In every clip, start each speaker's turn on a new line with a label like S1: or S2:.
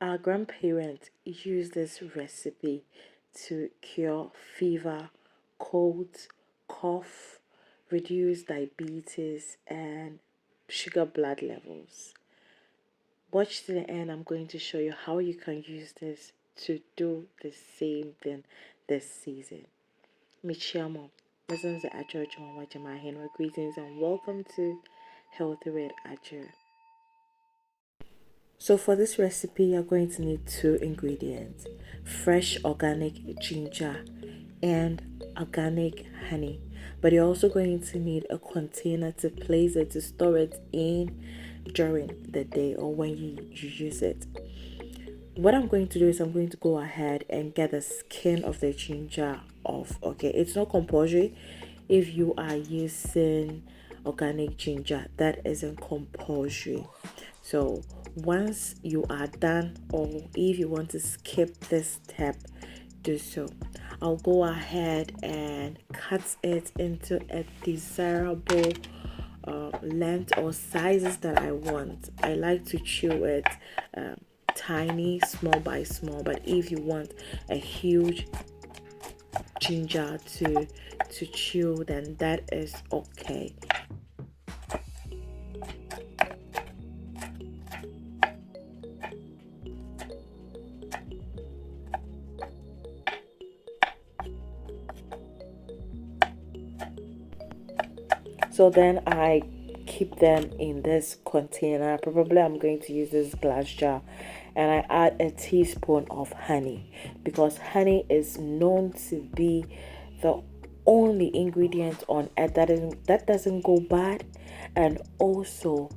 S1: Our grandparents used this recipe to cure fever, colds, cough, reduce diabetes, and sugar blood levels. Watch to the end. I'm going to show you how you can use this to do the same thing this season. Michiamo. Listen to Adwo Jama greetings and welcome to Healthy with Adwo. So for this recipe, you're going to need two ingredients: fresh organic ginger and organic honey. But you're also going to need a container to place it, to store it in during the day or when you use it. What I'm going to do is I'm going to go ahead and get the skin of the ginger off. Okay, it's not compulsory if you are using organic ginger, that isn't compulsory. So once you are done, or if you want to skip this step, do so. I'll go ahead and cut it into a desirable length or sizes that I want. I like to chew it tiny, small by small, but if you want a huge ginger to chew, then that is okay. So then I keep them in this container. Probably I'm going to use this glass jar, and I add a teaspoon of honey, because honey is known to be the only ingredient on earth that doesn't go bad, and also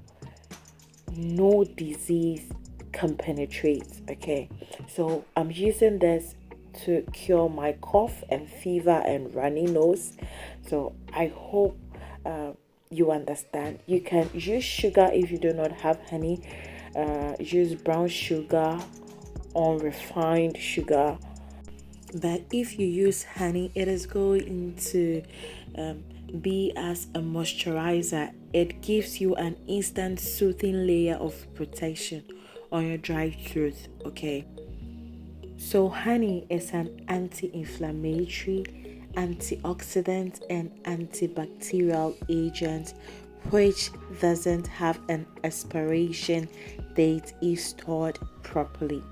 S1: no disease can penetrate. Okay, so I'm using this to cure my cough and fever and runny nose. So I hope you understand. You can use sugar if you do not have honey. Use brown sugar, unrefined sugar. But if you use honey, it is going to be as a moisturizer. It gives you an instant soothing layer of protection on your dry throat. Okay, so honey is an anti-inflammatory, antioxidant, and antibacterial agent which doesn't have an expiration date if stored properly.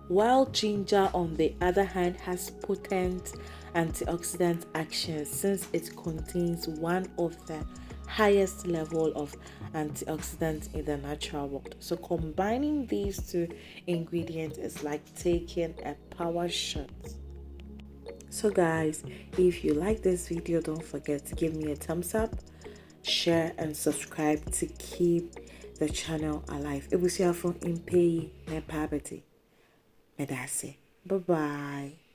S1: While ginger, on the other hand, has potent antioxidant action since it contains one of the highest level of antioxidants in the natural world. So combining these two ingredients is like taking a power shot. So guys, if you like this video, don't forget to give me a thumbs up, share and subscribe to keep the channel alive. It was your phone in pay, Medase. Bye bye.